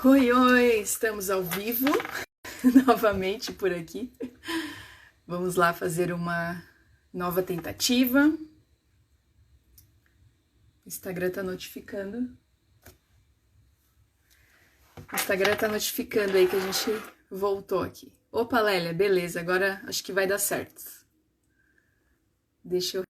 Oi, oi, estamos ao vivo novamente por aqui. Vamos lá fazer uma nova tentativa. O Instagram tá notificando. O Instagram tá notificando aí que a gente voltou aqui. Opa, Lélia, beleza, agora acho que vai dar certo. Deixa eu.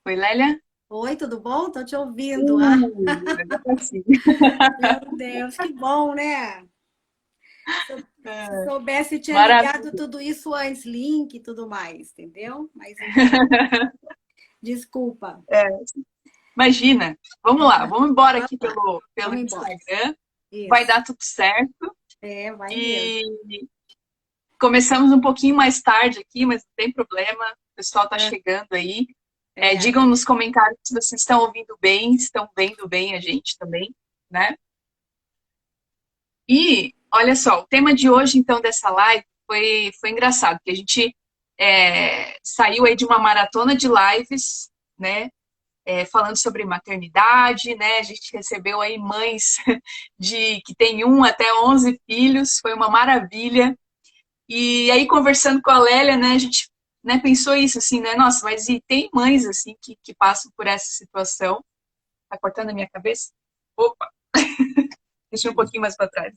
Oi, Lélia? Oi, tudo bom? Tô te ouvindo. Ah, Agora sim. meu Deus, que bom, né? Se soubesse, tinha ligado Maravilha. tudo isso antes, link e tudo mais, entendeu? Mas enfim, desculpa. Imagina. Vamos lá, vamos embora Vamos aqui lá, pelo vamos embora. Instagram. Vai Isso. dar tudo certo. É, vai mesmo. E começamos um pouquinho mais tarde aqui, mas não tem problema. O pessoal está É, chegando aí. é, Digam nos comentários se vocês estão ouvindo bem, estão vendo bem a gente também, né? E olha só, o tema de hoje, então, dessa live foi engraçado, porque a gente saiu aí de uma maratona de lives, né? Falando sobre maternidade, né? A gente recebeu aí mães de que tem 1 até 11 filhos, foi uma maravilha. E aí, conversando com a Lélia, né, a gente, né, pensou isso, assim, né? Nossa, mas e tem mães, assim, que passam por essa situação. Tá cortando a minha cabeça? Opa, deixa um pouquinho mais para trás.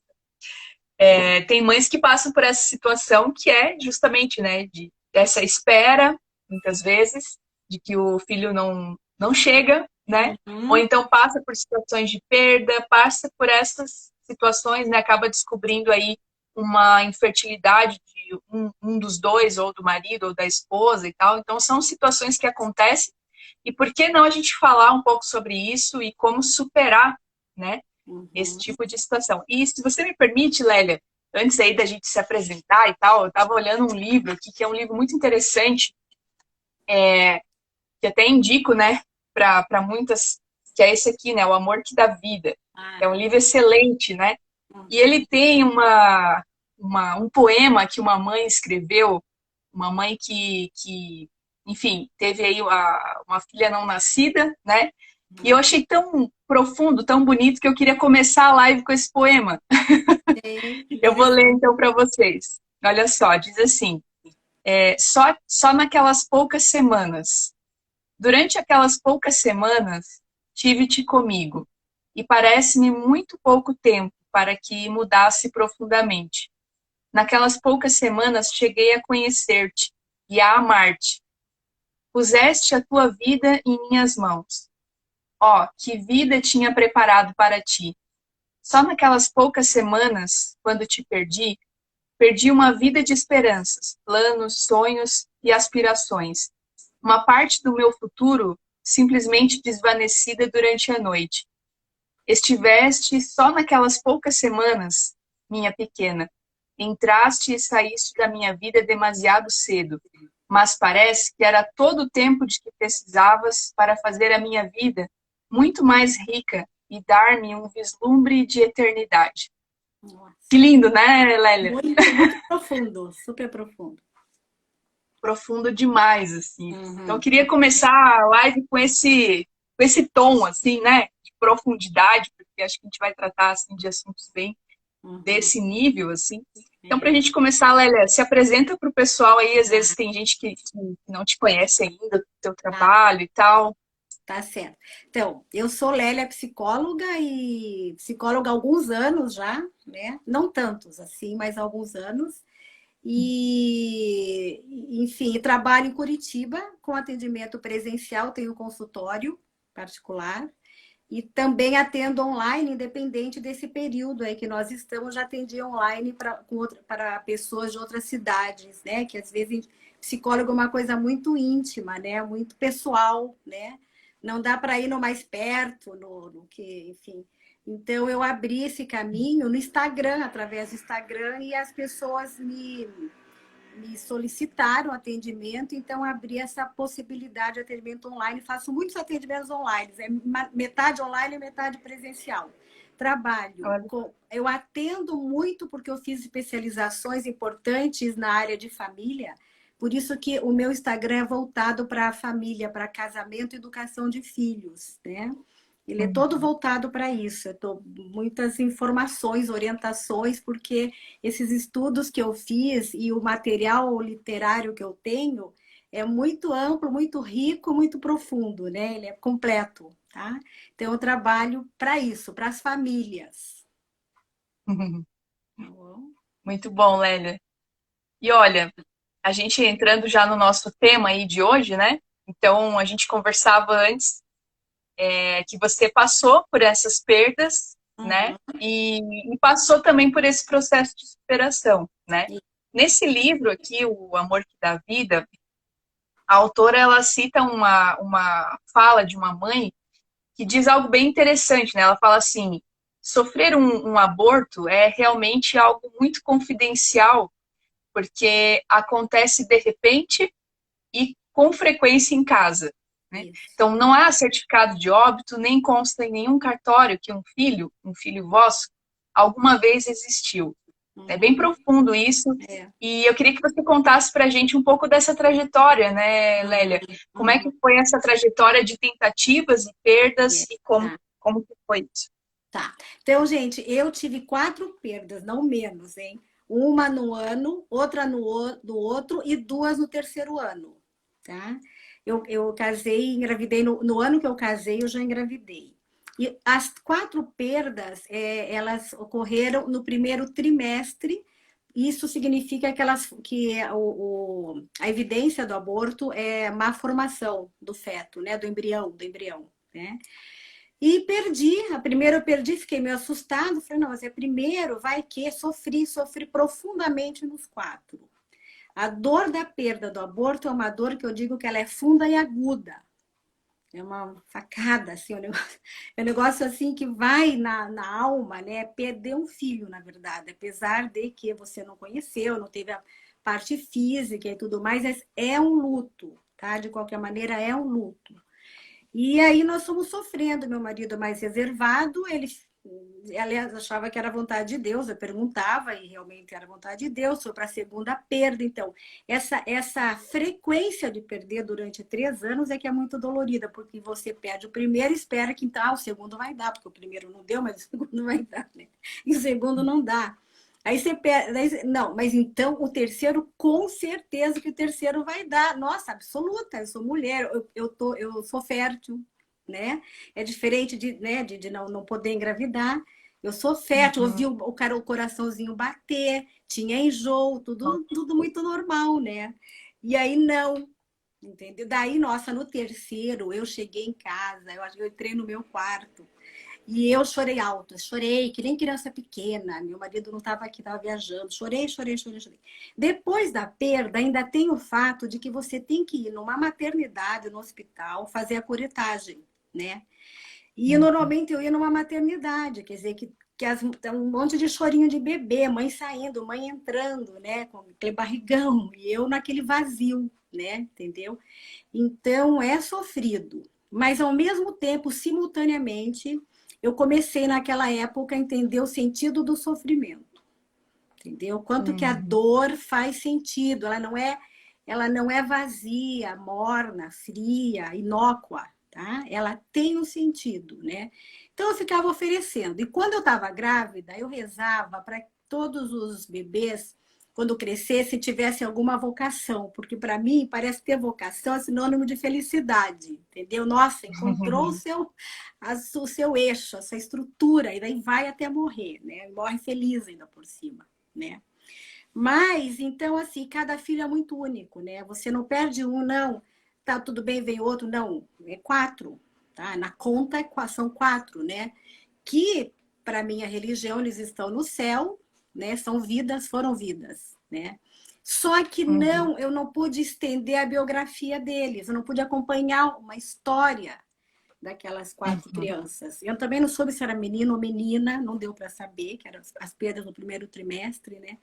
Tem mães que passam por essa situação que é justamente, né, dessa espera, muitas vezes, de que o filho não chega, né? Ou uhum, então passa por situações de perda, passa por essas situações, né? Acaba descobrindo aí uma infertilidade de um dos dois, ou do marido, ou da esposa e tal. Então, são situações que acontecem. E por que não a gente falar um pouco sobre isso e como superar, né? Esse uhum. tipo de situação. E se você me permite, Lélia, antes aí da gente se apresentar e tal, eu estava olhando um livro aqui, que é um livro muito interessante, que até indico, né, para muitas, que é esse aqui, né, O Amor que Dá Vida. Ah, É um livro excelente, né? E uhum. ele tem um poema que uma mãe escreveu, uma mãe que enfim, teve aí uma filha não nascida, né? E eu achei tão profundo, tão bonito, que eu queria começar a live com esse poema. Sim, Eu vou ler interessante. então para vocês. Olha só, diz assim: só naquelas poucas semanas. Durante aquelas poucas semanas, tive-te comigo, e parece-me muito pouco tempo para que mudasse profundamente. Naquelas poucas semanas cheguei a conhecer-te e a amar-te. Puseste a tua vida em minhas mãos. Oh, que vida tinha preparado para ti! Só naquelas poucas semanas, quando te perdi, perdi uma vida de esperanças, planos, sonhos e aspirações. Uma parte do meu futuro simplesmente desvanecida durante a noite. Estiveste só naquelas poucas semanas, minha pequena. Entraste e saíste da minha vida demasiado cedo, mas parece que era todo o tempo de que precisavas para fazer a minha vida muito mais rica e dar-me um vislumbre de eternidade. Que Nossa. lindo, né, Lélia? Muito, muito profundo, super profundo. Profundo demais, assim. Então, eu Uhum. queria começar a live com esse tom, assim, né, de profundidade, porque acho que a gente vai tratar, assim, de assuntos bem Uhum. desse nível, assim. Então, para a É. gente começar, Lélia, se apresenta para o pessoal aí, às vezes Tá, tem gente que não te conhece ainda, do teu tá. trabalho e tal. Tá certo. Então, eu sou Lélia, psicóloga e psicóloga há alguns anos já, né? Não tantos assim, mas há alguns anos. E, enfim, trabalho em Curitiba com atendimento presencial, tenho consultório particular e também atendo online, independente desse período aí que nós estamos, já atendi online para pessoas de outras cidades, né? Que às vezes psicólogo é uma coisa muito íntima, né? Muito pessoal, né? Não dá para ir no mais perto, no que, enfim. Então eu abri esse caminho no Instagram, através do Instagram, e as pessoas me solicitaram atendimento, então abri essa possibilidade de atendimento online. Faço muitos atendimentos online, é metade online e metade presencial. Trabalho, Olha, eu atendo muito porque eu fiz especializações importantes na área de família, Por isso que o meu Instagram é voltado para a família, para casamento e educação de filhos, né? Ele é todo Uhum. voltado para isso. Eu tô muitas informações, orientações, porque esses estudos que eu fiz e o material literário que eu tenho é muito amplo, muito rico, muito profundo, né? Ele é completo, tá? Então eu trabalho para isso, para as famílias. Tá bom? Muito bom, Lélia. E olha, a gente entrando já no nosso tema aí de hoje, né? Então, a gente conversava antes que você passou por essas perdas, né? Uhum. E passou também por esse processo de superação, né? Nesse livro aqui, O Amor que Dá Vida, a autora ela cita uma fala de uma mãe que diz algo bem interessante, né? Ela fala assim: sofrer um aborto é realmente algo muito confidencial, porque acontece de repente e com frequência em casa, né? Isso. Então, não há certificado de óbito, nem consta em nenhum cartório que um filho vosso, alguma vez existiu. É bem Uhum. profundo isso. É. E eu queria que você contasse para a gente um pouco dessa trajetória, né, Lélia? Como é que Uhum. foi essa trajetória de tentativas e perdas É. e Tá. como que foi isso? Tá. Então, gente, eu tive 4 perdas, não menos, hein? Uma no ano, outra no outro e 2 no terceiro ano, tá? Eu casei, engravidei no ano que eu casei, eu já engravidei. E as 4 perdas, elas ocorreram no primeiro trimestre. Isso significa que a evidência do aborto é má formação do feto, né? Do embrião, né? E perdi. A primeira eu perdi, fiquei meio assustado. Falei, não, mas é primeiro, vai que sofri profundamente nos 4. A dor da perda do aborto é uma dor que eu digo que ela é funda e aguda. É uma facada, assim, é um negócio assim que vai na alma, né? Perder um filho, na verdade. Apesar de que você não conheceu, não teve a parte física e tudo mais, mas é um luto, tá? De qualquer maneira, é um luto. E aí nós fomos sofrendo, meu marido mais reservado, ele aliás, achava que era vontade de Deus, eu perguntava e realmente era vontade de Deus, foi para a segunda perda. Então, essa frequência de perder durante 3 anos é que é muito dolorida, porque você perde o primeiro e espera que então, o segundo vai dar, porque o primeiro não deu, mas o segundo vai dar, né? E o segundo não dá. Aí você perde, não, mas então o terceiro, com certeza que o terceiro vai dar. Nossa, absoluta, eu sou mulher, eu sou fértil, né? É diferente de não poder engravidar. Eu sou fértil, ouvi Uhum. o coraçãozinho bater, tinha enjoo, tudo muito normal, né? E aí não, entendeu? Daí, nossa, no terceiro, eu cheguei em casa, eu acho que eu entrei no meu quarto. E eu chorei alto, chorei que nem criança pequena. Meu marido não estava aqui, estava viajando. Chorei, chorei, chorei, chorei. Depois da perda, ainda tem o fato de que você tem que ir numa maternidade, no hospital, fazer a curetagem, né? E Uhum. normalmente eu ia numa maternidade, quer dizer, tem um monte de chorinho de bebê, mãe saindo, mãe entrando, né? Com aquele barrigão, e eu naquele vazio, né? Entendeu? Então é sofrido. Mas ao mesmo tempo, simultaneamente, eu comecei naquela época a entender o sentido do sofrimento, entendeu? Quanto que a Uhum. dor faz sentido, ela não é vazia, morna, fria, inócua, tá? Ela tem um sentido, né? Então eu ficava oferecendo. E quando eu estava grávida, eu rezava para todos os bebês quando crescesse tivessem alguma vocação, porque para mim parece que ter vocação é sinônimo de felicidade, entendeu? Nossa, encontrou o seu eixo, essa estrutura, e daí vai até morrer, né? Morre feliz ainda por cima, né? Mas, então, assim, cada filho é muito único, né? Você não perde um, não. Tá, tudo bem, vem outro, não. É 4, tá? Na conta são 4, né? Que, para minha religião, eles estão no céu, né? São vidas, foram vidas, né? Só que Uhum. não, eu não pude estender a biografia deles, eu não pude acompanhar uma história daquelas 4 Uhum. crianças. Eu também não soube se era menino ou menina, não deu para saber, que eram as perdas no primeiro trimestre, né?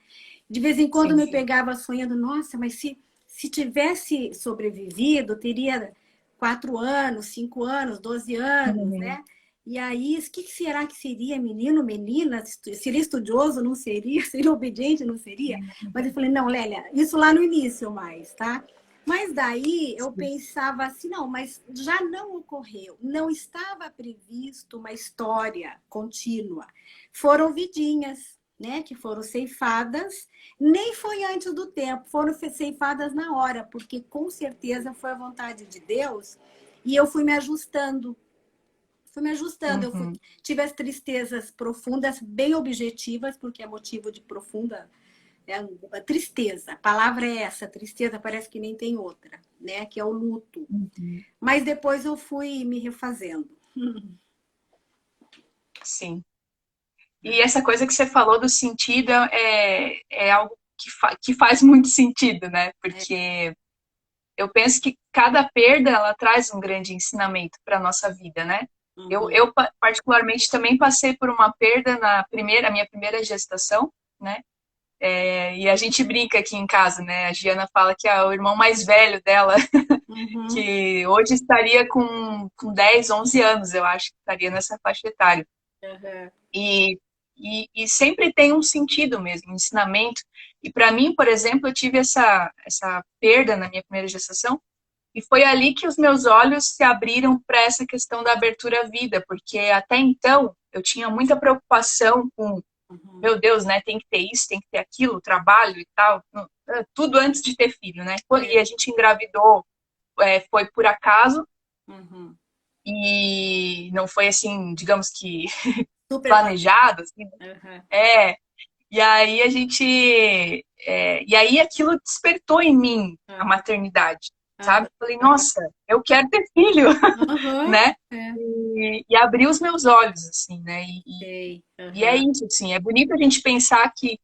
De vez em quando Sim. me pegava sonhando, nossa, mas se tivesse sobrevivido, teria 4 anos, 5 anos, 12 anos, Uhum. né? E aí, o que será que seria menino, menina? Seria estudioso, não seria? Seria obediente, não seria? Mas eu falei, não, Lélia, isso lá no início mais, tá? Mas daí eu pensava assim, não, mas já não ocorreu, não estava previsto uma história contínua. Foram vidinhas, né, que foram ceifadas, nem foi antes do tempo, foram ceifadas na hora, porque com certeza foi a vontade de Deus e eu fui me ajustando. Uhum. Tive as tristezas profundas, bem objetivas, porque é motivo de profunda a tristeza. A palavra é essa, tristeza parece que nem tem outra, né? Que é o luto. Uhum. Mas depois eu fui me refazendo. Sim. E essa coisa que você falou do sentido é algo que faz muito sentido, né? Porque eu penso que cada perda ela traz um grande ensinamento para a nossa vida, né? Uhum. Eu particularmente também passei por uma perda na minha primeira gestação, né? E a gente brinca aqui em casa, né? A Giana fala que é o irmão mais velho dela, Uhum. que hoje estaria com 10, 11 anos, eu acho que estaria nessa faixa etária. Uhum. E, e sempre tem um sentido mesmo, um ensinamento. E para mim, por exemplo, eu tive essa perda na minha primeira gestação, e foi ali que os meus olhos se abriram para essa questão da abertura à vida, porque até então eu tinha muita preocupação com, Uhum. meu Deus, né, tem que ter isso, tem que ter aquilo, trabalho e tal, tudo antes de ter filho, né? E É. a gente engravidou, foi por acaso, Uhum. e não foi assim, digamos que Super planejado, assim, uhum. é, e aí e aí aquilo despertou em mim a Uhum. maternidade, Uhum. sabe? Falei, nossa, eu quero ter filho, Uhum. né? É. E abrir os meus olhos, assim, né? Sei. E é Uhum. isso, assim, é bonito a gente pensar que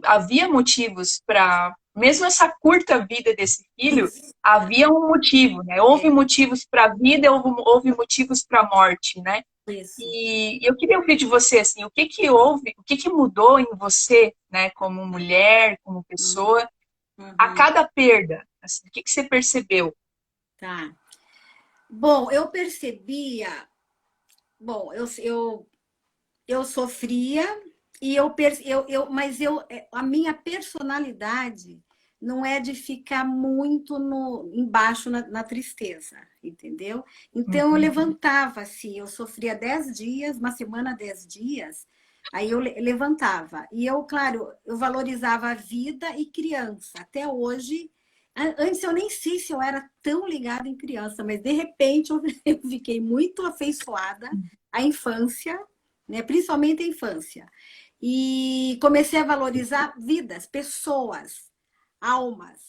havia motivos para, mesmo essa curta vida desse filho, Isso. havia um motivo, né? É. Houve motivos para a vida, houve motivos para a morte, né? Isso. E eu queria ouvir de você, assim, o que que houve, o que que mudou em você, né, como mulher, como Uhum. pessoa, a Uhum. cada perda, assim, o que que você percebeu? Tá. Bom, eu percebia. Bom, eu sofria e mas a minha personalidade não é de ficar muito no, embaixo na tristeza, entendeu? Então eu Uhum, levantava assim, eu sofria 10 dias, uma semana, 10 dias, aí eu levantava. E eu, claro, eu valorizava a vida e criança. Até hoje, antes eu nem sei se eu era tão ligada em criança, mas de repente eu fiquei muito afeiçoada à infância, né? Principalmente a infância. E comecei a valorizar vidas, pessoas, almas,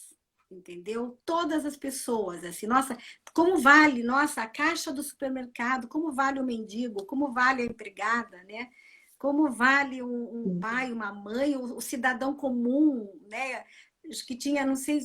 entendeu? Todas as pessoas, assim, nossa, como vale, nossa, a caixa do supermercado, como vale o mendigo, como vale a empregada, né? Como vale um pai, uma mãe, o cidadão comum, né? Acho que tinha, não sei,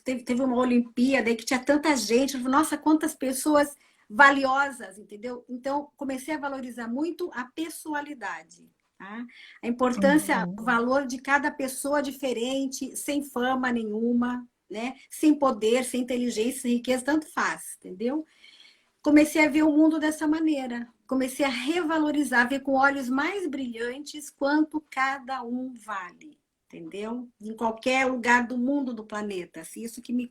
teve uma Olimpíada aí que tinha tanta gente, nossa, quantas pessoas valiosas, entendeu? Então, comecei a valorizar muito a pessoalidade, tá? A importância, uhum, o valor de cada pessoa diferente, sem fama nenhuma, né? Sem poder, sem inteligência, sem riqueza, tanto faz, entendeu? Comecei a ver o mundo dessa maneira. Comecei a revalorizar, ver com olhos mais brilhantes quanto cada um vale, entendeu? Em qualquer lugar do mundo, do planeta. Assim, isso que me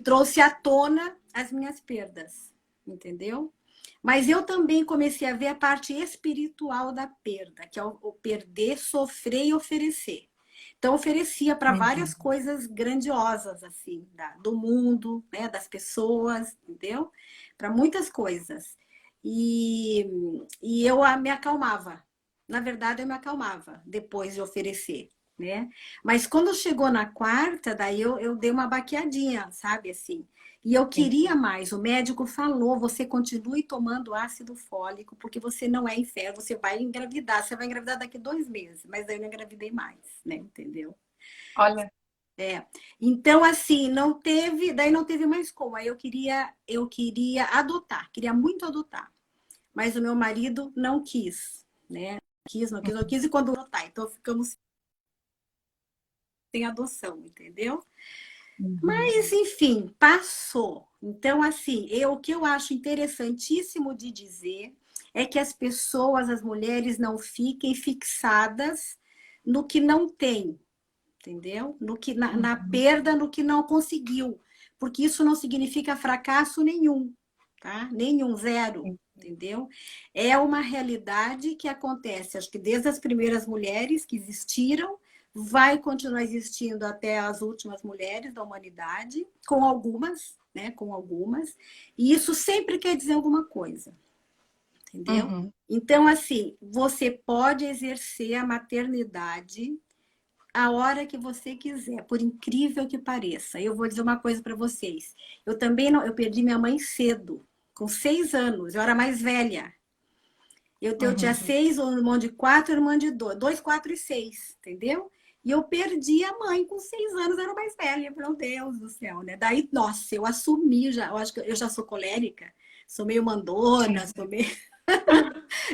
trouxe à tona as minhas perdas, entendeu? Mas eu também comecei a ver a parte espiritual da perda, que é o perder, sofrer e oferecer. Então, oferecia para várias uhum, coisas grandiosas, assim, do mundo, né, das pessoas, entendeu? Para muitas coisas. E, e eu me acalmava. Na verdade, eu me acalmava depois de oferecer, né? Mas quando chegou na quarta, daí eu dei uma baqueadinha, sabe, assim. E eu sim. queria mais. O médico falou: você continue tomando ácido fólico, porque você não é inferno, você vai engravidar. Você vai engravidar daqui 2 meses. Mas daí eu não engravidei mais, né? Entendeu? Olha, É. Então, assim, daí não teve mais como. Aí eu queria adotar, queria muito adotar. Mas o meu marido não quis, né? Não quis, e quando adotar. Então ficamos sem adoção, entendeu? Uhum. Mas, enfim, passou. Então, assim, o que eu acho interessantíssimo de dizer é que as pessoas, as mulheres, não fiquem fixadas no que não tem, entendeu? No que, na Uhum. perda, no que não conseguiu. Porque isso não significa fracasso nenhum, tá? Nenhum, zero, entendeu? É uma realidade que acontece, acho que desde as primeiras mulheres que existiram, vai continuar existindo até as últimas mulheres da humanidade, com algumas, né? Com algumas. E isso sempre quer dizer alguma coisa, entendeu? Uhum. Então, assim, você pode exercer a maternidade a hora que você quiser, por incrível que pareça. Eu vou dizer uma coisa para vocês. Eu também não, eu perdi minha mãe cedo, com 6 anos. Eu era mais velha. Eu tinha Uhum. 6, um irmão de 4, irmã de 2, 2, 4 e 6, entendeu? E eu perdi a mãe com 6 anos, eu era mais velha, meu Deus do céu, né? Daí, nossa, eu assumi já, eu acho que eu já sou colérica, sou meio mandona, Sim. sou meio,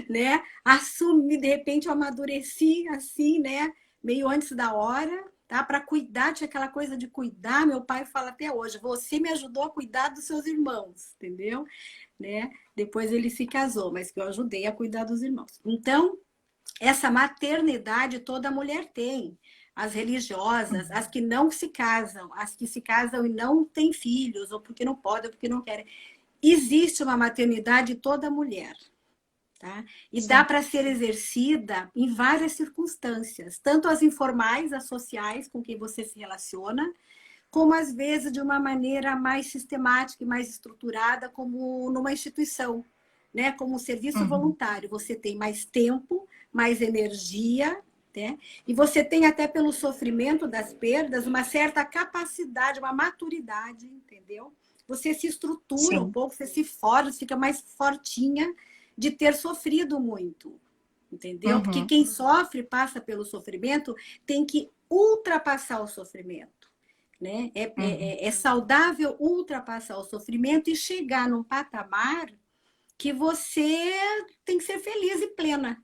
né? Assumi, de repente eu amadureci assim, né? Meio antes da hora, tá? Para cuidar, tinha aquela coisa de cuidar. Meu pai fala até hoje: você me ajudou a cuidar dos seus irmãos, entendeu? Né? Depois ele se casou, mas que eu ajudei a cuidar dos irmãos. Então, essa maternidade toda mulher tem. As religiosas, as Uhum. que não se casam, as que se casam e não têm filhos, ou porque não podem, ou porque não querem. Existe uma maternidade toda mulher. Tá? E dá Sim. para ser exercida em várias circunstâncias, tanto as informais, as sociais, com quem você se relaciona, como às vezes de uma maneira mais sistemática e mais estruturada, como numa instituição, né? Como um serviço Uhum. voluntário. Você tem mais tempo, mais energia, né? E você tem até pelo sofrimento das perdas uma certa capacidade, uma maturidade, entendeu? Você se estrutura um Sim. pouco, você se forja, fica mais fortinha de ter sofrido muito, entendeu? Porque Uhum. quem sofre, passa pelo sofrimento, tem que ultrapassar o sofrimento, né? Uhum. É saudável ultrapassar o sofrimento e chegar num patamar que você tem que ser feliz e plena,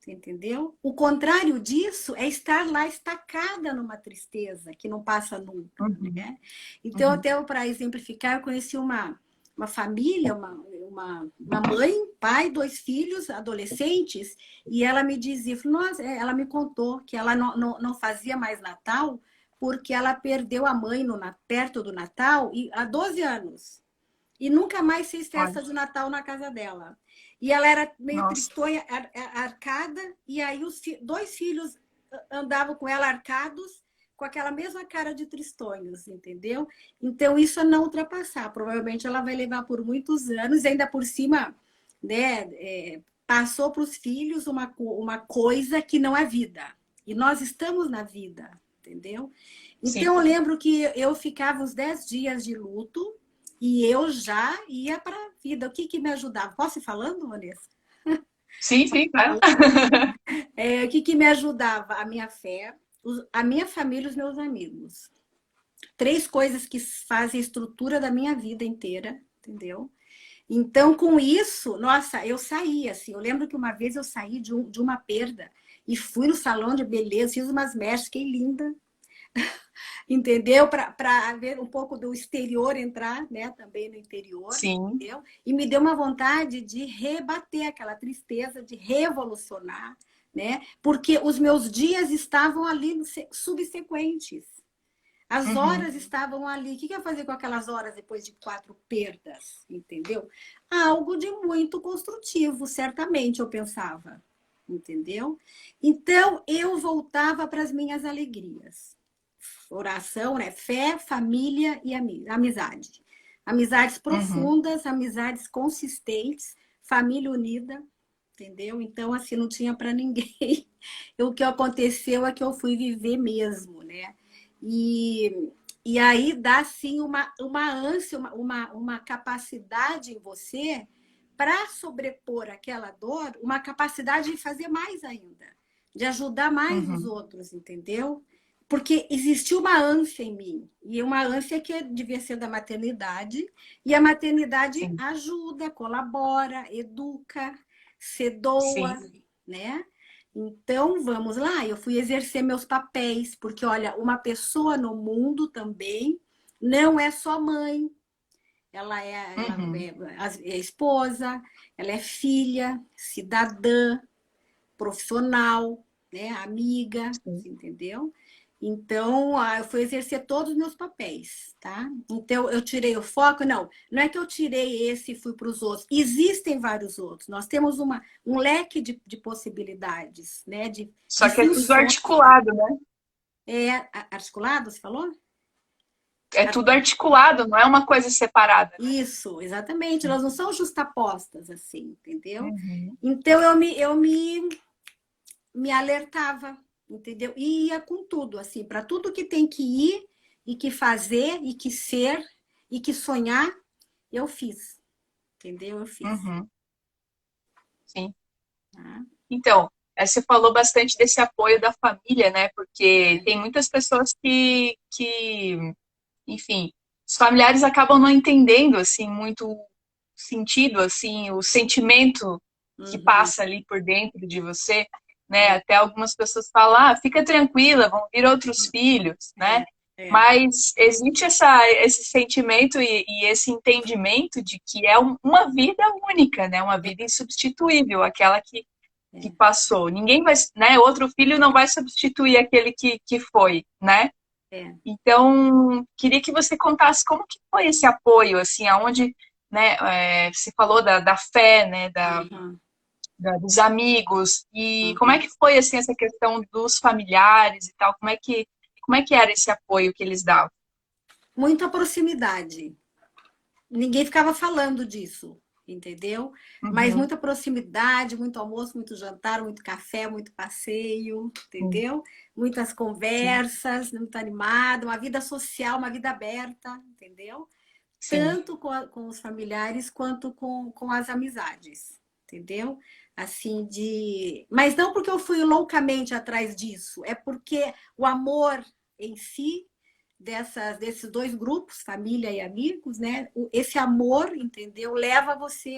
entendeu? O contrário disso é estar lá estacada numa tristeza que não passa nunca, Uhum. né? Então, Uhum. até para exemplificar, eu conheci uma família, uma mãe, pai, 2 filhos, adolescentes, e ela me dizia, nossa, ela me contou que ela não fazia mais Natal porque ela perdeu a mãe perto do Natal há 12 anos. E nunca mais fez Olha. festa de Natal na casa dela. E ela era meio Nossa. tristonha, arcada, e aí os 2 filhos andavam com ela arcados, com aquela mesma cara de tristonhos, entendeu? Então, isso é não ultrapassar. Provavelmente ela vai levar por muitos anos, e ainda por cima, né, passou para os filhos uma coisa que não é vida. E nós estamos na vida, entendeu? Sim. Então, eu lembro que eu ficava uns 10 dias de luto, e eu já ia para a vida. O que me ajudava? Posso ir falando, Vanessa? Sim, sim, claro. O que me ajudava? A minha fé, a minha família e os meus amigos. 3 coisas que fazem a estrutura da minha vida inteira, entendeu? Então, com isso, nossa, eu saí, assim. Eu lembro que uma vez eu saí de uma perda e fui no salão de beleza, fiz umas mechas, fiquei linda, entendeu? Para ver um pouco do exterior entrar, né? Também no interior, Sim. entendeu? E me deu uma vontade de rebater aquela tristeza, de revolucionar, né? Porque os meus dias estavam ali subsequentes. As Uhum. horas estavam ali. O que eu ia fazer com aquelas horas depois de 4 perdas, entendeu? Algo de muito construtivo, certamente, eu pensava, entendeu? Então, eu voltava para as minhas alegrias. Oração, né? Fé, família e amizade. Amizades Uhum. profundas, amizades consistentes, família unida, entendeu? Então, assim, não tinha para ninguém. O que aconteceu é que eu fui viver mesmo, né? E aí dá, sim, uma ânsia, uma capacidade em você para sobrepor aquela dor, uma capacidade de fazer mais ainda, de ajudar mais os Uhum. outros, entendeu? Porque existiu uma ânsia em mim, e uma ânsia que devia ser da maternidade, e a maternidade Sim. ajuda, colabora, educa, se doa, Sim. né? Então, vamos lá, eu fui exercer meus papéis, porque, olha, uma pessoa no mundo também não é só mãe, Uhum. é esposa, ela é filha, cidadã, profissional, né, amiga, Sim. entendeu? Então, eu fui exercer todos os meus papéis, tá? Então, eu tirei o foco, não é que eu tirei esse e fui para os outros. Existem vários outros. Nós temos um leque de possibilidades, né? De Só que é tudo funções. articulado, né? Articulado, você falou? É tudo articulado, não é uma coisa separada, né? Isso, exatamente. Elas não são justapostas assim, entendeu? Uhum. Então me alertava, entendeu? E ia com tudo, assim, para tudo que tem que ir e que fazer e que ser e que sonhar, eu fiz, entendeu? Eu fiz. Uhum. Sim. Tá? Então, você falou bastante desse apoio da família, né? Porque É. tem muitas pessoas enfim, os familiares acabam não entendendo, assim, muito sentido, assim, o sentimento que Uhum. passa ali por dentro de você, né? Até algumas pessoas falam, fica tranquila, vão vir outros filhos, né? É, é, Mas existe esse sentimento e esse entendimento de que é uma vida única, né? Uma vida insubstituível, aquela que é, passou. Ninguém vai, né? Outro filho não vai substituir aquele que foi, né? é. Então, queria que você contasse como que foi esse apoio, assim, aonde, né, você falou da fé, né, Uhum, dos amigos, e como é uhum. que foi, assim, essa questão dos familiares e tal, como é que era esse apoio que eles davam? Muita proximidade. Ninguém ficava falando disso, entendeu? Mas Uhum, muita proximidade, muito almoço, muito jantar, muito café, muito passeio, entendeu? Muitas sim, conversas, muito animada, uma vida social, uma vida aberta, entendeu? sim. Tanto com os familiares quanto com as amizades, entendeu? Assim, Mas não porque eu fui loucamente atrás disso, é porque o amor em si desses dois grupos, família e amigos, né? Esse amor, entendeu? Leva você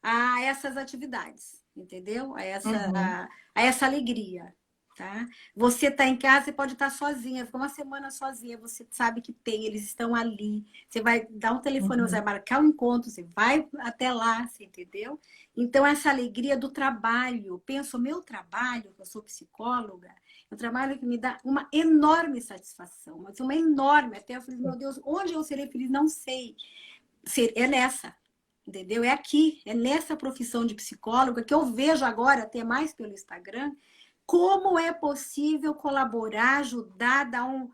a essas atividades, entendeu? Uhum, A essa alegria, tá? Você tá em casa, você pode estar sozinha, ficou uma semana sozinha, você sabe que tem, eles estão ali. Você vai dar um telefone, você uhum, vai marcar um encontro, você vai até lá, você entendeu? Então, essa alegria do trabalho, penso, o meu trabalho, que eu sou psicóloga, é um trabalho que me dá uma enorme satisfação, mas uma enorme. Até eu falei, meu Deus, onde eu serei feliz? Não sei. É nessa, entendeu? É aqui, é nessa profissão de psicóloga que eu vejo agora, até mais pelo Instagram, como é possível colaborar, ajudar, dar um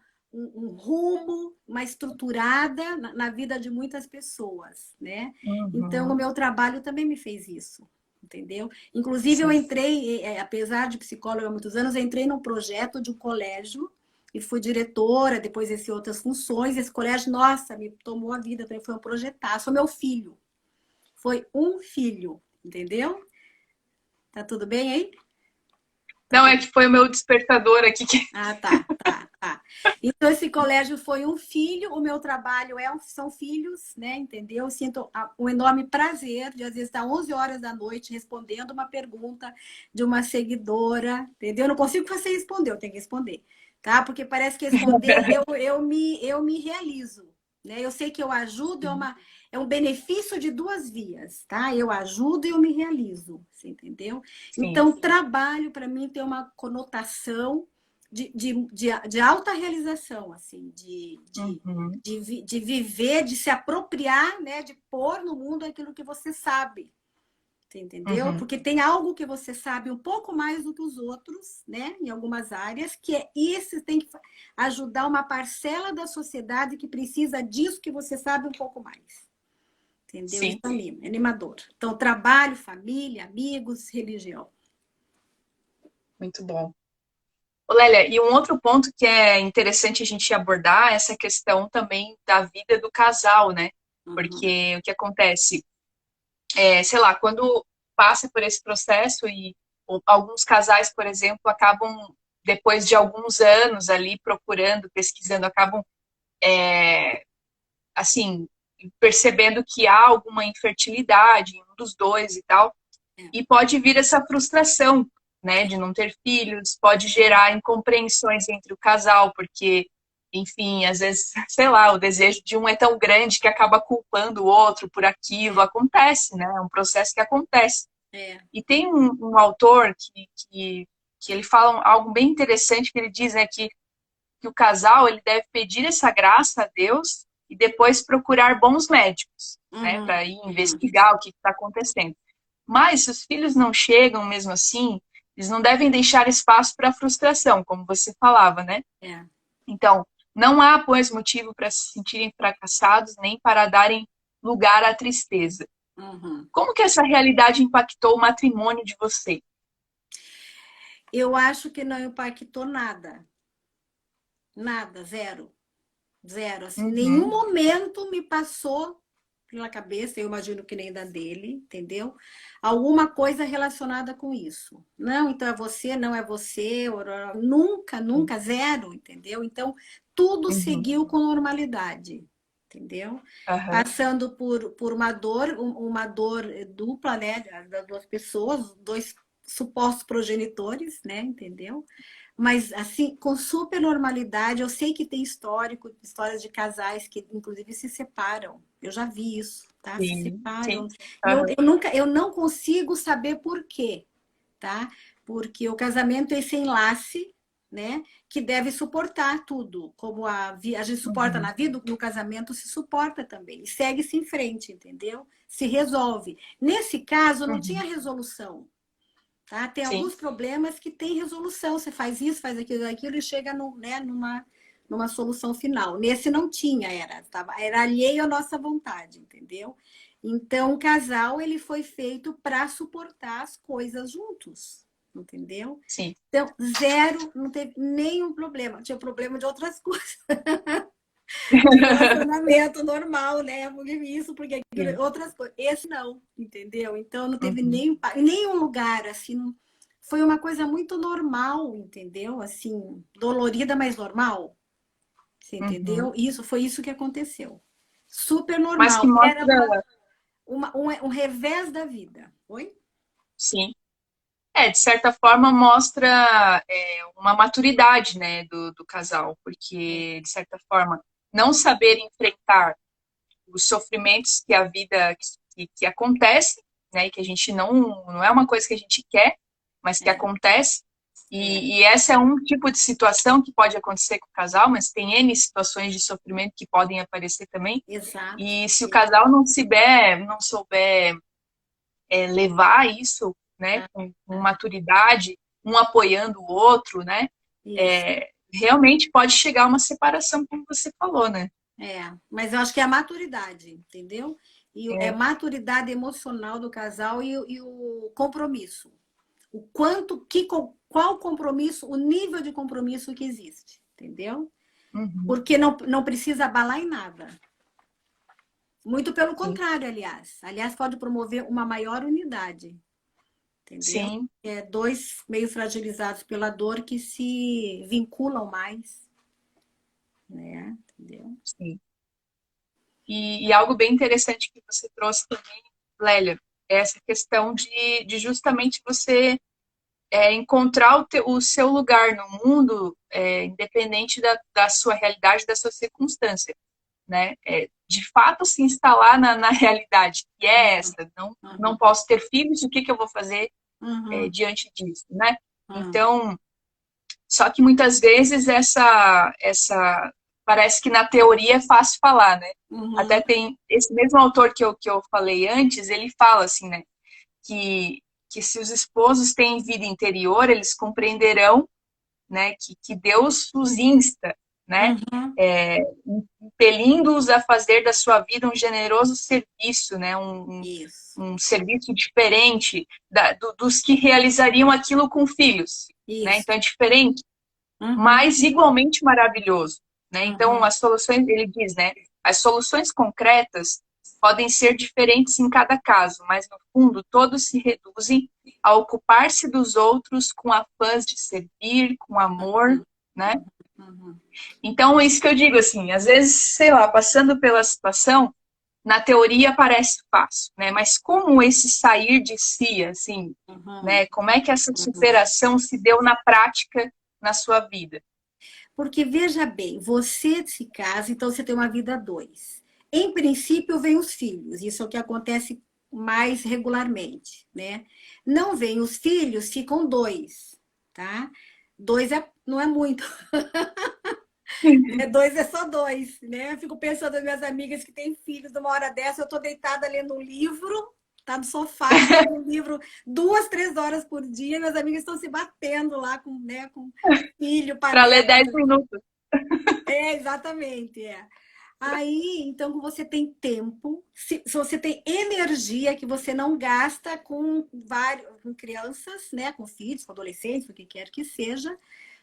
rumo, uma estruturada na vida de muitas pessoas, né? Então, o uhum, meu trabalho também me fez isso, entendeu? Inclusive, eu sim. entrei, apesar de psicóloga há muitos anos, eu entrei num projeto de um colégio e fui diretora, depois esse outras funções. Esse colégio, nossa, me tomou a vida, foi um projetaço. Foi meu filho. Foi um filho, entendeu? Tá tudo bem aí? Tá Não, é tudo. que foi o meu despertador aqui. Ah, tá. Então, esse colégio foi um filho, o meu trabalho são filhos, né? Entendeu? Eu sinto um enorme prazer de, às vezes, estar 11 horas da noite respondendo uma pergunta de uma seguidora, entendeu? Eu não consigo fazer responder, eu tenho que responder, tá? Porque parece que responder eu me realizo, né? Eu sei que eu ajudo, é um benefício de duas vias, tá? Eu ajudo e eu me realizo, você entendeu? Sim. Então, trabalho, para mim, tem uma conotação de alta realização, assim, Uhum, de viver, de se apropriar, né, de pôr no mundo aquilo que você sabe, você entendeu? uhum, Porque tem algo que você sabe um pouco mais do que os outros, né, em algumas áreas, que é isso, tem que ajudar uma parcela da sociedade que precisa disso que você sabe um pouco mais. Entendeu? Isso sim, anima, é animador. Então, trabalho, família, amigos, religião. muito bom. Ô, Lélia, e um outro ponto que é interessante a gente abordar é essa questão também da vida do casal, né? Uhum. Porque o que acontece sei lá, quando passa por esse processo e alguns casais, por exemplo, acabam, depois de alguns anos ali procurando, pesquisando, acabam, assim, percebendo que há alguma infertilidade em um dos dois e tal, É. e pode vir essa frustração. né, de não ter filhos, pode gerar incompreensões entre o casal, porque, enfim, às vezes, sei lá, o desejo de um é tão grande que acaba culpando o outro por aquilo, acontece, né, é um processo que acontece. É. E tem um autor que ele fala algo bem interessante, que ele diz, né, que o casal ele deve pedir essa graça a Deus e depois procurar bons médicos, né, para ir investigar o que está acontecendo. Mas se os filhos não chegam mesmo assim, eles não devem deixar espaço para frustração, como você falava, né? É. Então, não há, pois, motivo para se sentirem fracassados nem para darem lugar à tristeza. Como que essa realidade impactou o matrimônio de você? Eu acho que não impactou nada. Nada, zero. Zero. Assim, nenhum momento me passou pela cabeça, eu imagino que nem da dele, entendeu? Alguma coisa relacionada com isso. Não, então é você, não é você, nunca, nunca, zero, entendeu? Então, tudo seguiu com normalidade, entendeu? Passando por uma dor dupla, né, das duas pessoas, dois supostos progenitores, né, entendeu? Mas, assim, com super normalidade, eu sei que tem histórias de casais que, inclusive, se separam. Eu já vi isso, tá? Se separam. Sim. Eu não consigo saber por quê, tá? Porque o casamento é esse enlace, né? Que deve suportar tudo. Como a gente suporta na vida, no casamento se suporta também. E segue-se em frente, entendeu? Se resolve. Nesse caso, não tinha resolução. Tá? Tem alguns problemas que tem resolução. Você faz isso, faz aquilo e chega numa solução final. Nesse não tinha, era alheio à nossa vontade, entendeu? Então, o casal ele foi feito para suportar as coisas juntos, entendeu? Sim. Então, zero, não teve nenhum problema. Tinha problema de outras coisas. Relacionamento normal, né? Isso, porque outras coisas. Esse não, entendeu? Então não teve nenhum lugar assim. Foi uma coisa muito normal, entendeu? Assim, dolorida, mas normal. Você entendeu? Isso foi isso que aconteceu. Super normal. Mas que mostra... Era um revés da vida. Oi? Sim. De certa forma mostra uma maturidade, né, do casal, porque, de certa forma, não saber enfrentar os sofrimentos que a vida que acontece, né, e que a gente não é uma coisa que a gente quer, mas que acontece, e essa é um tipo de situação que pode acontecer com o casal, mas tem N situações de sofrimento que podem aparecer também. Exato. E se o casal não souber levar isso, né, com maturidade, um apoiando o outro, né, realmente pode chegar a uma separação, como você falou, né? Mas eu acho que é a maturidade, entendeu? E é maturidade emocional do casal e o compromisso. Qual compromisso, o nível de compromisso que existe, entendeu? Porque não precisa abalar em nada. Muito pelo contrário, aliás. Aliás, pode promover uma maior unidade. Entendeu? Sim. Dois meio fragilizados pela dor que se vinculam mais. Né? Entendeu? Sim. E algo bem interessante que você trouxe também, Lélia, é essa questão de justamente você encontrar o seu lugar no mundo, independente da sua realidade, da sua circunstância. Né? De fato, se instalar na realidade, que é essa. Não posso ter filhos, o que eu vou fazer diante disso? Né? Então, só que muitas vezes essa parece que na teoria é fácil falar, né? Até tem esse mesmo autor que eu falei antes, ele fala assim, né? Que se os esposos têm vida interior, eles compreenderão, né? Que Deus os insta, né? Impelindo-os a fazer da sua vida um generoso serviço, né? Um serviço diferente dos que realizariam aquilo com filhos. Né? Então é diferente, mas igualmente maravilhoso. Né? Então as soluções, ele diz, né? As soluções concretas podem ser diferentes em cada caso, mas no fundo todos se reduzem a ocupar-se dos outros com afãs de servir, com amor, né? Então é isso que eu digo, assim, às vezes, sei lá, passando pela situação, na teoria parece fácil, né? Mas como esse sair de si, assim, Uhum. né? Como é que essa Uhum. superação se deu na prática na sua vida? Porque, veja bem, você se casa, então você tem uma vida a dois. Em princípio, vem os filhos, isso é o que acontece mais regularmente, né? Não vem os filhos, ficam dois, tá? Dois não é muito, né? Dois é só dois, né? Eu fico pensando nas minhas amigas que têm filhos, numa hora dessa, eu estou deitada lendo um livro, tá no sofá, lendo um livro 2, 3 horas por dia, minhas amigas estão se batendo lá com, né, com filho, Para ler panela. 10 minutos. É, exatamente, é. Aí, então, você tem tempo, se você tem energia que você não gasta com com crianças, né, com filhos, com adolescentes, o que quer que seja,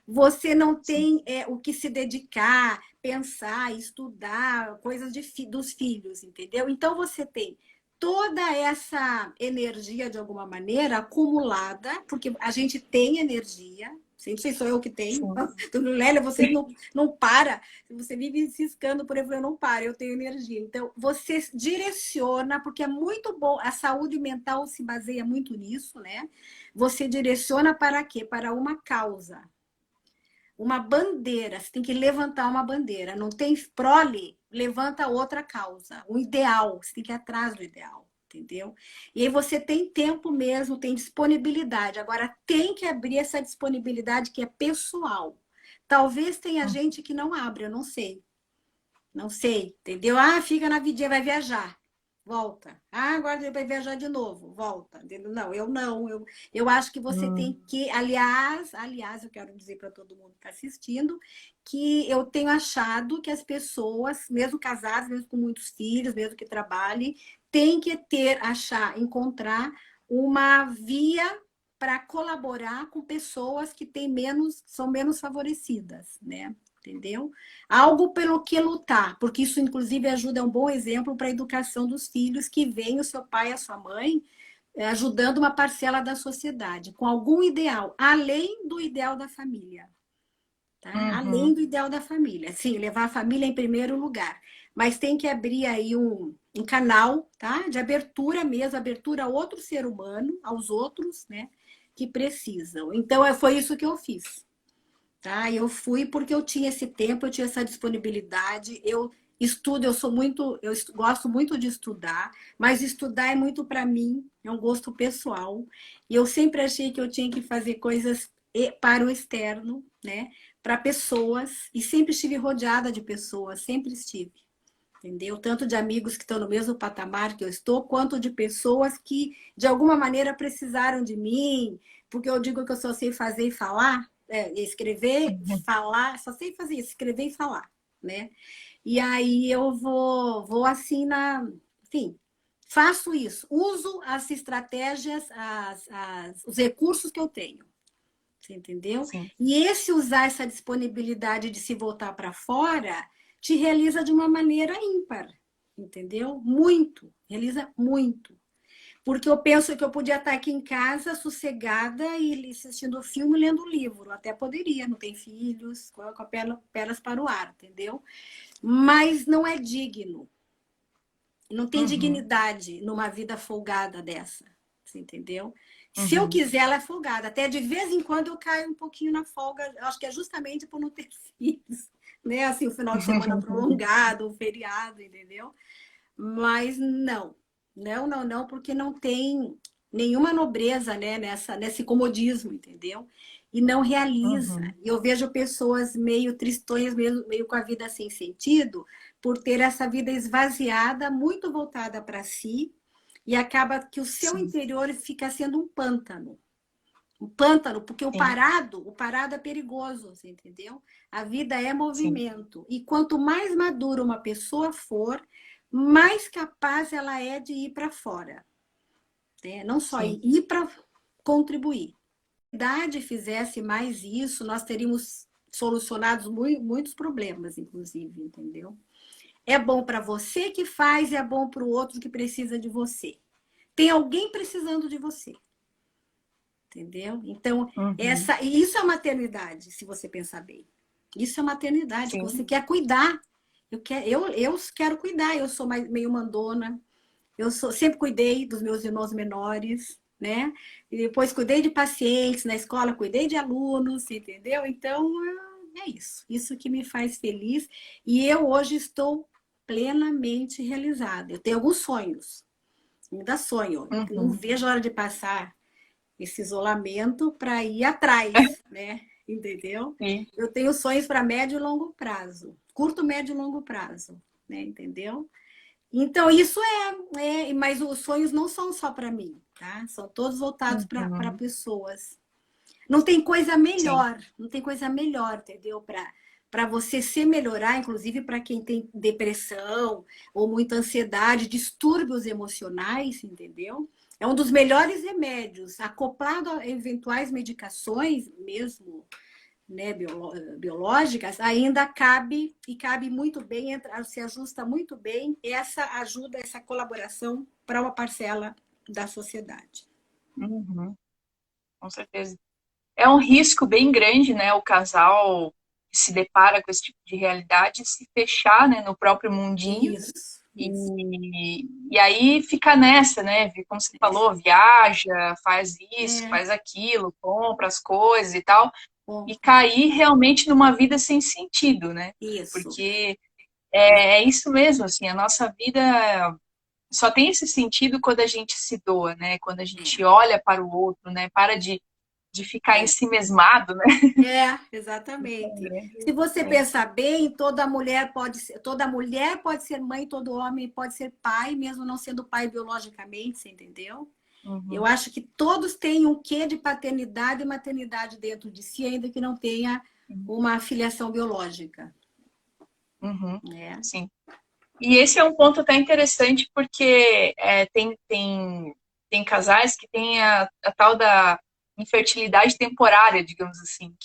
você não Sim. tem o que se dedicar, pensar, estudar, coisas dos filhos, entendeu? Então, você tem toda essa energia, de alguma maneira, acumulada, porque a gente tem energia, não sei se sou eu que tenho, Sim. Lélia, você não para, você vive ciscando por exemplo, eu não paro, eu tenho energia. Então, você direciona, porque é muito bom, a saúde mental se baseia muito nisso, né? Você direciona para quê? Para uma causa. Uma bandeira, você tem que levantar uma bandeira. Não tem prole, levanta outra causa. Um ideal, você tem que ir atrás do ideal, entendeu? E aí você tem tempo mesmo, tem disponibilidade. Agora, tem que abrir essa disponibilidade que é pessoal. Talvez tenha gente que não abre, eu não sei. Não sei, entendeu? Ah, fica na vidinha, vai viajar. Volta. Ah, agora vai viajar de novo. Volta. Entendeu? Não, eu não. Eu acho que você tem Hum. que, aliás, eu quero dizer para todo mundo que está assistindo, que eu tenho achado que as pessoas, mesmo casadas, mesmo com muitos filhos, mesmo que trabalhem, tem que encontrar uma via para colaborar com pessoas que têm são menos favorecidas, né? Entendeu? Algo pelo que lutar, porque isso, inclusive, ajuda, é um bom exemplo para a educação dos filhos, que vem o seu pai e a sua mãe ajudando uma parcela da sociedade, com algum ideal, além do ideal da família. Tá? Além Uhum. do ideal da família. Sim, levar a família em primeiro lugar. Mas tem que abrir aí um canal, tá? De abertura mesmo, abertura a outro ser humano, aos outros, né? Que precisam. Então, foi isso que eu fiz. Tá? Eu fui porque eu tinha esse tempo, eu tinha essa disponibilidade. Eu estudo, gosto muito de estudar, mas estudar é muito para mim, é um gosto pessoal. E eu sempre achei que eu tinha que fazer coisas para o externo, né? Para pessoas, e sempre estive rodeada de pessoas, sempre estive. Entendeu? Tanto de amigos que estão no mesmo patamar que eu estou, quanto de pessoas que, de alguma maneira, precisaram de mim, porque eu digo que eu só sei fazer e falar, escrever, Uhum. falar, só sei fazer isso, escrever e falar, né? E aí eu vou assim enfim, faço isso, uso as estratégias, os recursos que eu tenho. Você entendeu? Sim. E usar essa disponibilidade de se voltar para fora te realiza de uma maneira ímpar, entendeu? Muito, realiza muito. Porque eu penso que eu podia estar aqui em casa, sossegada e assistindo filme, lendo livro. Até poderia, não tem filhos, com a pernas para o ar, entendeu? Mas não é digno. Não tem Uhum. dignidade numa vida folgada dessa. Você entendeu? Se eu Uhum. quiser, ela é folgada. Até de vez em quando eu caio um pouquinho na folga. Acho que é justamente por não ter filhos. Né? Assim, o final de semana prolongado, o feriado, entendeu? Mas não. Não, não, não, porque não tem nenhuma nobreza, né, nesse comodismo, entendeu? E não realiza. Uhum. E eu vejo pessoas meio tristões, meio com a vida sem sentido, por ter essa vida esvaziada, muito voltada para si, e acaba que o seu Sim. interior fica sendo um pântano. Um pântano, porque Sim. o parado é perigoso, você entendeu? A vida é Sim. movimento. E quanto mais madura uma pessoa for, mais capaz ela é de ir para fora. Né? Não só Sim. ir para contribuir. Se a idade fizesse mais isso, nós teríamos solucionado muitos problemas, inclusive, entendeu? É bom para você que faz e é bom para o outro que precisa de você. Tem alguém precisando de você, entendeu? Então, Uhum. isso é maternidade, se você pensar bem. Isso é maternidade, que você Sim. quer cuidar. Eu quero cuidar, eu sou meio mandona, sempre cuidei dos meus irmãos menores, né? E depois cuidei de pacientes na escola, cuidei de alunos, entendeu? Então, é isso que me faz feliz. E eu hoje estou plenamente realizada. Eu tenho alguns sonhos, ainda sonho. Não Uhum. vejo a hora de passar esse isolamento para ir atrás, né? Entendeu? Sim. Eu tenho sonhos para médio e longo prazo, curto, médio e longo prazo, né? Entendeu? Então, isso mas os sonhos não são só para mim, tá? São todos voltados para Uhum. pessoas. Não tem coisa Sim. melhor, não tem coisa melhor, entendeu? Para você se melhorar, inclusive para quem tem depressão ou muita ansiedade, distúrbios emocionais, entendeu? É um dos melhores remédios, acoplado a eventuais medicações, mesmo, né, biológicas, ainda cabe e cabe muito bem, se ajusta muito bem essa ajuda, essa colaboração para uma parcela da sociedade. Uhum. Com certeza. É um risco bem grande, né? O casal que se depara com esse tipo de realidade se fechar, né, no próprio mundinho Isso, isso. e aí fica nessa, né? Como você falou, viaja, faz isso, É, faz aquilo, compra as coisas e tal, e compra. cair realmente numa vida sem sentido, né? Isso. Porque é isso mesmo, assim, a nossa vida só tem esse sentido quando a gente se doa, né? Quando a gente É, olha para o outro, né? Para de ficar é. ensimesmado, né? Exatamente. Se É, você é. pensar bem, toda mulher pode ser mãe, todo homem pode ser pai, mesmo não sendo pai biologicamente, você entendeu? Eu Uhum, acho que todos têm um quê de paternidade e maternidade dentro de si, ainda que não tenha uma filiação biológica, uhum, né? sim. E esse é um ponto até interessante porque tem casais que têm a tal da infertilidade temporária, digamos assim,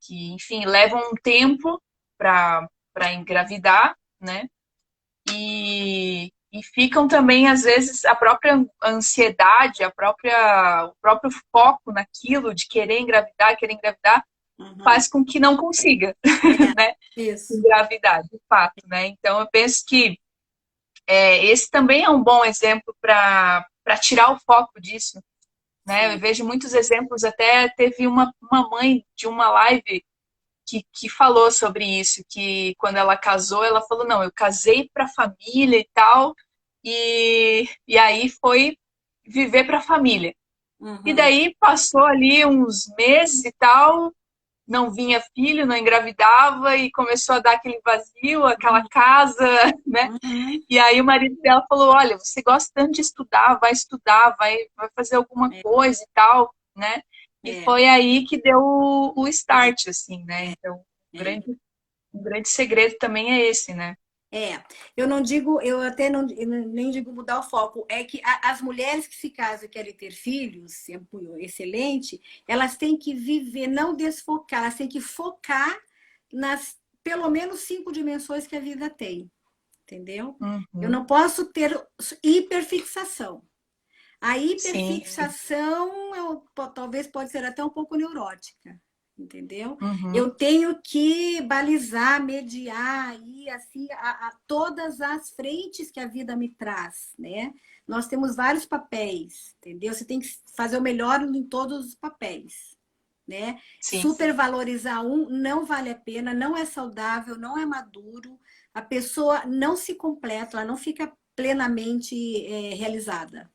enfim, levam um tempo para engravidar, né? E ficam também, às vezes, a própria ansiedade, o próprio foco naquilo de querer engravidar, Uhum. faz com que não consiga, É, né? isso. Engravidar, de fato, né? Então, eu penso que esse também é um bom exemplo para tirar o foco disso, né? Eu Sim. vejo muitos exemplos, até teve uma mãe de uma live que falou sobre isso, que quando ela casou, ela falou, não, eu casei para a família e tal, e aí foi viver para a família. E Uhum. daí passou ali uns meses e tal, não vinha filho, não engravidava e começou a dar aquele vazio, aquela casa, né? Uhum. E aí o marido dela falou, olha, você gosta tanto de estudar, vai fazer alguma É, coisa e tal, né? E é, foi aí que deu o é, start, assim, né? é. Então, É. um grande segredo também é esse, né? É, eu não digo, eu até não, eu nem digo mudar o foco, é que as mulheres que se casam e querem ter filhos, é excelente, elas têm que viver, não desfocar, elas têm que focar nas pelo menos 5 dimensões que a vida tem, entendeu? Eu Uhum. não posso ter hiperfixação. A Sim, sim. hiperfixação talvez pode ser até um pouco neurótica, entendeu? Eu Uhum. tenho que balizar, mediar e assim a todas as frentes que a vida me traz, né? Nós temos vários papéis, entendeu? Você tem que fazer o melhor em todos os papéis, né? Sim. Supervalorizar um não vale a pena, não é saudável, não é maduro. A pessoa não se completa, ela não fica plenamente realizada,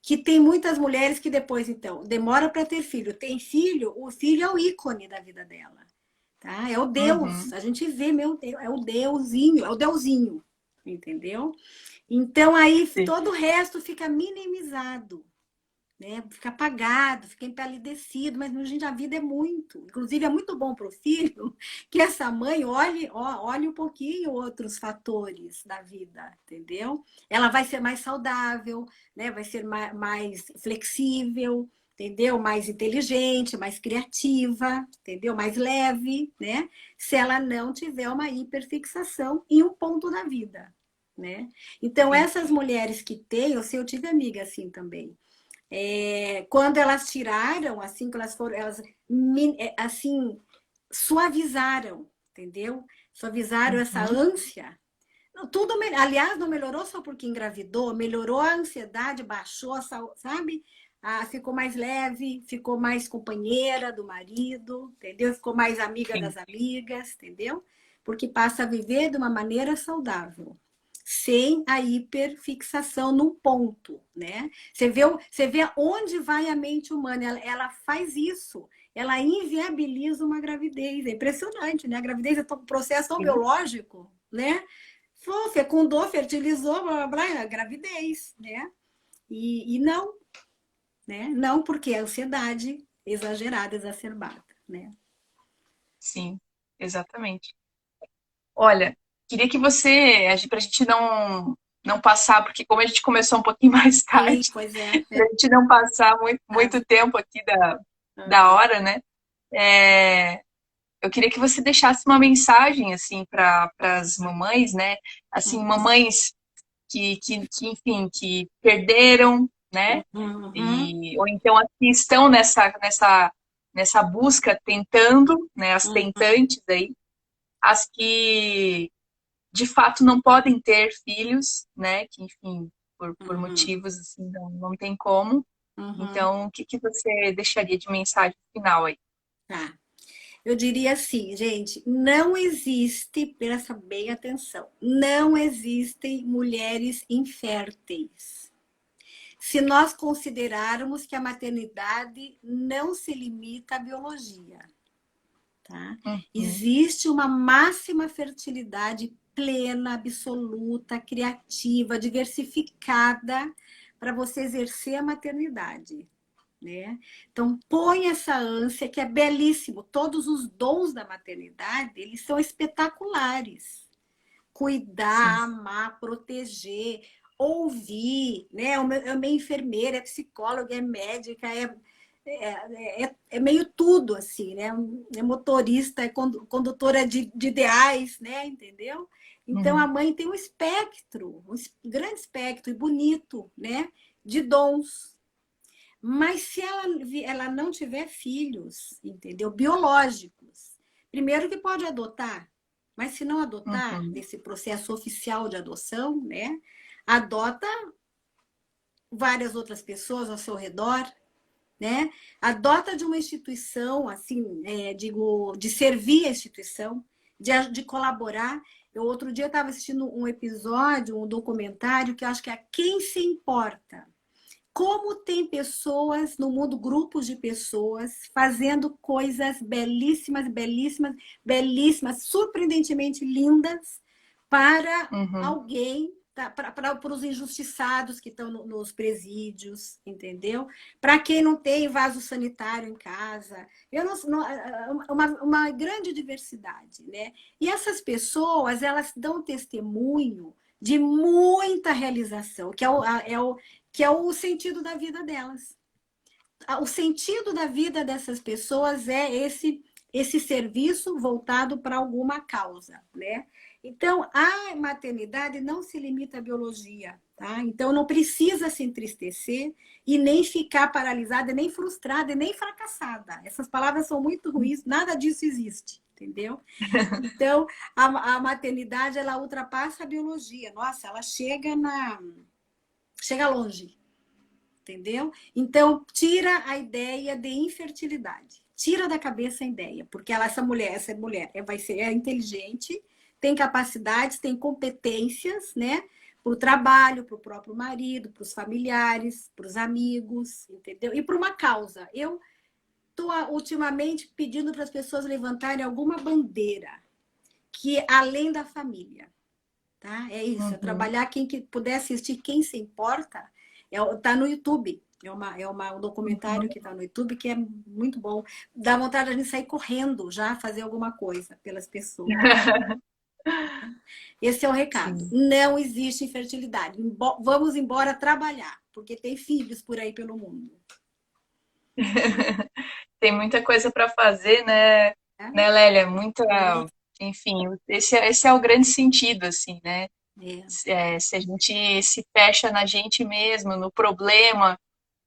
que tem muitas mulheres que depois, então, demora para ter filho. Tem filho, o filho é o ícone da vida dela. Tá? É o Deus. Uhum. A gente vê, meu Deus, é o deusinho, entendeu? Então aí Sim. todo o resto fica minimizado, né? Fica apagado, fica empalidecido, mas gente, a vida é muito. Inclusive, é muito bom para o filho que essa mãe olhe um pouquinho outros fatores da vida, entendeu? Ela vai ser mais saudável, né? Vai ser mais flexível, entendeu? Mais inteligente, mais criativa, entendeu? Mais leve, né? Se ela não tiver uma hiperfixação em um ponto da vida, né? Então, Sim. essas mulheres que têm, eu tive amiga assim também, quando elas tiraram, assim que elas foram, elas assim suavizaram, entendeu? suavizaram essa Uhum. ânsia. Tudo, aliás, não melhorou só porque engravidou, melhorou a ansiedade, baixou, sabe? Ficou mais leve, ficou mais companheira do marido, entendeu? Ficou mais amiga Sim. das amigas, entendeu? Porque passa a viver de uma maneira saudável, sem a hiperfixação num ponto, né? Você vê onde vai a mente humana, ela faz isso, ela inviabiliza uma gravidez. É impressionante, né? A gravidez é um processo tão Sim. biológico, né? Fecundou, fertilizou, blá, blá, blá, gravidez, né? E não, né? Não porque é ansiedade exagerada, exacerbada, né? Sim, exatamente. Olha, queria que você, pra gente não passar, porque como a gente começou um pouquinho mais Sim, tarde, pois é. pra gente não passar muito tempo aqui da Uhum, hora, né? É, eu queria que você deixasse uma mensagem, assim, para as mamães, né? Assim, mamães enfim, que perderam, né? uhum, Ou então as que estão nessa busca, tentando, né? As uhum, tentantes aí, as que de fato não podem ter filhos, né? Que, enfim, por uhum, motivos assim, não tem como. uhum. Então, o que você deixaria de mensagem final aí? Tá. Eu diria assim, gente, não existe, presta bem atenção, não existem mulheres inférteis. Se nós considerarmos que a maternidade não se limita à biologia, tá? Uhum, Existe uma máxima fertilidade plena, absoluta, criativa, diversificada para você exercer a maternidade, né? Então põe essa ânsia que é belíssimo. Todos os dons da maternidade, eles são espetaculares. sim. Cuidar, amar, proteger, ouvir, né? É uma enfermeira, é psicóloga, é médica, é meio tudo, assim, né? É motorista, é condutora de ideais, né? Entendeu? Então a Uhum, mãe tem um espectro, grande espectro e bonito, né? De dons. Mas se ela não tiver filhos, entendeu? Biológicos, primeiro que pode adotar, mas se não adotar, uhum, nesse processo oficial de adoção, né? Adota várias outras pessoas ao seu redor, né? Adota de uma instituição, assim, digo, de servir a instituição, de colaborar. Eu outro dia estava assistindo um episódio, um documentário que eu acho que é Quem Se Importa. Como tem pessoas no mundo, grupos de pessoas, fazendo coisas belíssimas, belíssimas, belíssimas, surpreendentemente lindas para uhum, alguém, tá? Para os injustiçados que estão nos presídios, entendeu? Para quem não tem vaso sanitário em casa. Eu uma grande diversidade, né? E essas pessoas, elas dão testemunho de muita realização, que é o sentido da vida delas. O sentido da vida dessas pessoas é esse serviço voltado para alguma causa, né? Então, a maternidade não se limita à biologia, tá? Então, não precisa se entristecer e nem ficar paralisada, nem frustrada, e nem fracassada. Essas palavras são muito ruins, nada disso existe, entendeu? Então, a maternidade, ela ultrapassa a biologia. Nossa, ela chega longe, entendeu? Então, tira a ideia de infertilidade. Tira da cabeça a ideia, porque essa mulher é inteligente, tem capacidades, tem competências, né? Para o trabalho, para o próprio marido, para os familiares, para os amigos, entendeu? E para uma causa. Eu estou ultimamente pedindo para as pessoas levantarem alguma bandeira que é além da família, tá? É isso, é uhum. trabalhar quem que puder assistir, quem se importa, tá no YouTube. Um documentário Uhum. que está no YouTube que é muito bom. Dá vontade de a gente sair correndo já, fazer alguma coisa pelas pessoas. Esse é o recado. Sim. Não existe infertilidade. Vamos embora trabalhar, porque tem filhos por aí pelo mundo. Tem muita coisa para fazer, né, Lélia? Muita, É, enfim, esse é o grande sentido, assim, né? é, Se a gente se fecha na gente mesmo, no problema,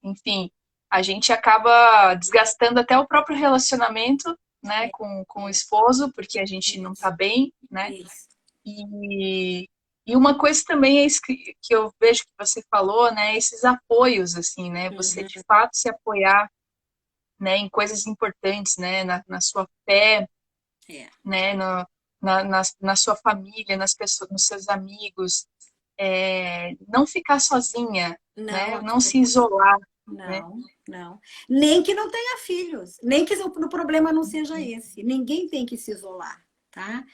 enfim, a gente acaba desgastando até o próprio relacionamento né, com o esposo, porque a gente não tá bem, né? Isso. E uma coisa também é isso que eu vejo que você falou, né? Esses apoios, assim, né? Você de Uhum. fato se apoiar, né, em coisas importantes, né? Na sua fé, É. né? Na sua família, nas pessoas, nos seus amigos. Não ficar sozinha, Não, né? Não se isolar, né? não, não. Nem que não tenha filhos, nem que o problema não seja esse. Ninguém tem que se isolar, tá?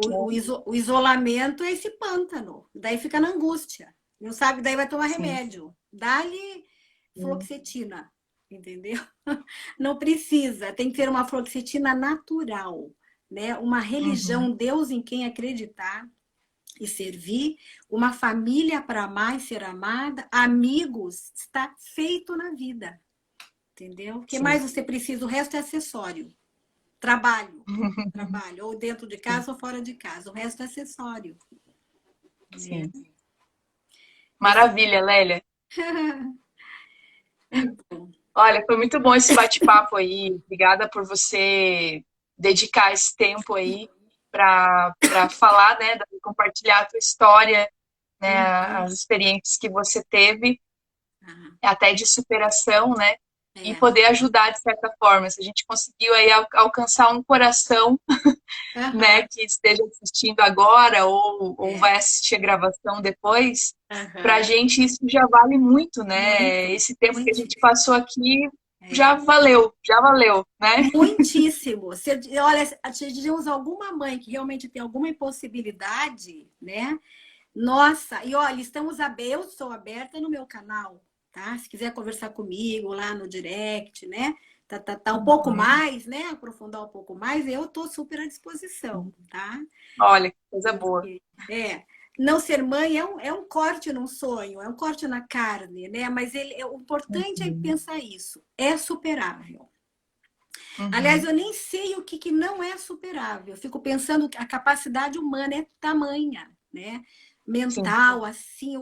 O isolamento é esse pântano, daí fica na angústia, não sabe, daí vai tomar Sim. remédio, dá-lhe Sim. fluoxetina, entendeu? Não precisa, tem que ter uma fluoxetina natural, né? Uma religião, Uhum. Deus em quem acreditar e servir, uma família para amar e ser amada, amigos, está feito na vida, entendeu? O que mais Sim. você precisa? O resto é acessório. Trabalho, trabalho, ou dentro de Sim. casa ou fora de casa, o resto é acessório. Né? Sim. Esse... Maravilha, Lélia. Então, Olha, foi muito bom esse bate-papo aí. Obrigada por você dedicar esse tempo aí para falar, né, compartilhar a tua história, né, as experiências que você teve, até de superação, né, e é. poder ajudar de certa forma. Se a gente conseguiu aí alcançar um coração, né, Aham, que esteja assistindo agora ou é. vai assistir a gravação depois, para a Aham. gente isso já vale muito, né? Muito, Esse tempo que a gente muitíssimo. passou aqui É. já valeu, né? Muitíssimo. Se, olha, se tivemos alguma mãe que realmente tem alguma impossibilidade, né? Nossa, e olha, eu sou aberta no meu canal, tá? Se quiser conversar comigo lá no direct, né? Tá um pouco Uhum. mais, né? Aprofundar um pouco mais, eu tô super à disposição, tá? Olha, que coisa boa. Porque, não ser mãe é um corte num sonho, é um corte na carne, né? Mas o importante é Uhum. pensar isso, é superável. Aliás, Uhum. eu nem sei o que não é superável. Eu fico pensando que a capacidade humana é tamanha, né? Sim. Mental, assim,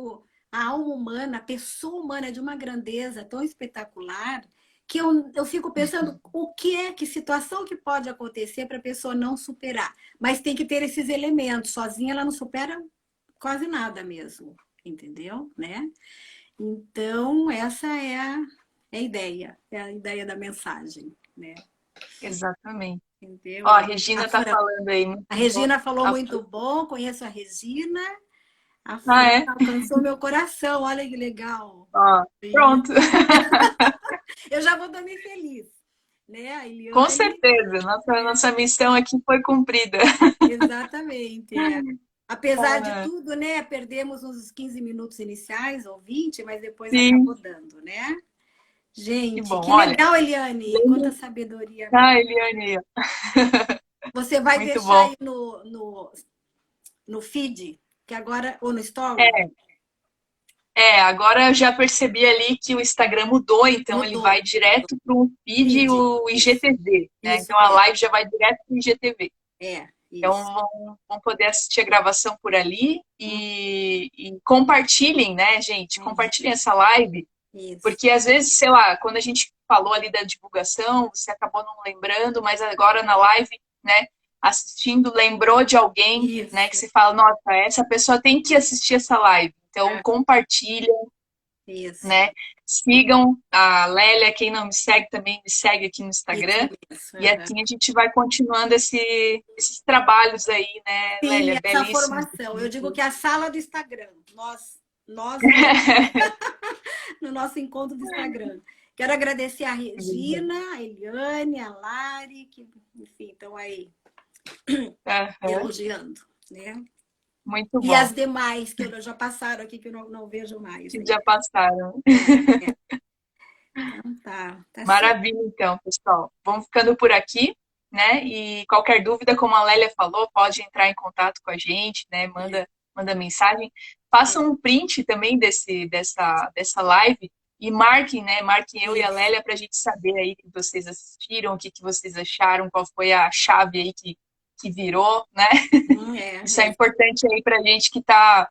a alma humana, a pessoa humana é de uma grandeza tão espetacular que eu fico pensando o que é, que situação que pode acontecer para a pessoa não superar. Mas tem que ter esses elementos. Sozinha ela não supera quase nada mesmo, entendeu? Né? Então, essa é a ideia da mensagem, né? Exatamente. Ó, Entendeu? a A Regina tá Fran... falando aí, muito A bom. Regina falou A- muito bom, conheço a Regina. A Ah, Fran é? alcançou meu coração, olha que legal. Ó, pronto. Eu já vou dormir feliz, né? A Com Eliane, certeza, nossa missão aqui foi cumprida. exatamente. Apesar de Ah, tudo, né? Perdemos uns 15 minutos iniciais ou 20, mas depois sim, acabou dando, né? que Gente, bom. que Olha, legal, Eliane. Quanta lembra... sabedoria. Ah, Eliane, ó. Você vai Muito deixar bom. aí no feed, que agora, ou no story? É, agora eu já percebi ali que o Instagram mudou, então ele vai Mudou. direto para o feed e Feed. o Isso. IGTV, né? Isso Então a mesmo. live já vai direto para o IGTV. Então Isso. vão poder assistir a gravação por ali e compartilhem, né, gente? Uhum. Compartilhem essa live, Isso. porque às vezes, sei lá, quando a gente falou ali da divulgação, você acabou não lembrando, mas agora na live, né, assistindo, lembrou de alguém, né, que Isso. se fala, nossa, essa pessoa tem que assistir essa live. Então É, compartilha, isso. né? Sigam a Lélia, quem não me segue também me segue aqui no Isso Instagram. mesmo. E Uhum. assim a gente vai continuando esses trabalhos aí, né, Sim, Lélia? essa Belíssimos. formação. Eu digo que é a sala do Instagram. Nós no nosso encontro do Instagram. Quero agradecer a Regina, a Eliane, a Lari, que, enfim, estão aí Uhum. elogiando, né? Muito E as bom. demais que já passaram aqui, que eu não vejo mais Que aí. já passaram. Então tá certo. Maravilha, então, pessoal. Vamos ficando por aqui, né? E qualquer dúvida, como a Lélia falou, pode entrar em contato com a gente, né? Manda mensagem. Façam um print também dessa live e marquem, né? Marquem eu e a Isso. Lélia para a gente saber aí que vocês assistiram, o que vocês acharam, qual foi a chave aí que virou, né? Isso é É. importante aí para a gente que está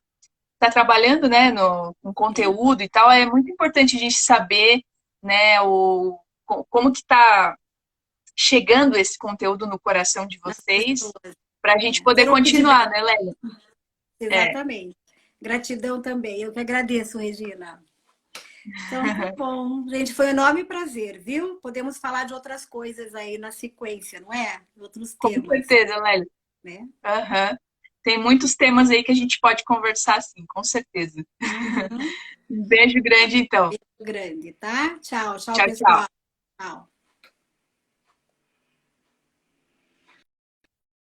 trabalhando, né, com Sim. conteúdo e tal. É muito importante a gente saber, né, como que tá chegando esse conteúdo no coração de Nas vocês, pessoas. para a gente poder continuar, né, Lélia? Exatamente. Gratidão também. Eu que agradeço, Regina. Então, tá bom. Gente, foi um enorme prazer, viu? Podemos falar de outras coisas aí na sequência, não é? Outros Com temas, certeza, Lélia. né? Uhum. Tem muitos temas aí que a gente pode conversar, sim, com certeza. Uhum. Um beijo grande, então. Beijo grande, tá? Tchau, tchau, Tchau, tchau. pessoal. Tchau.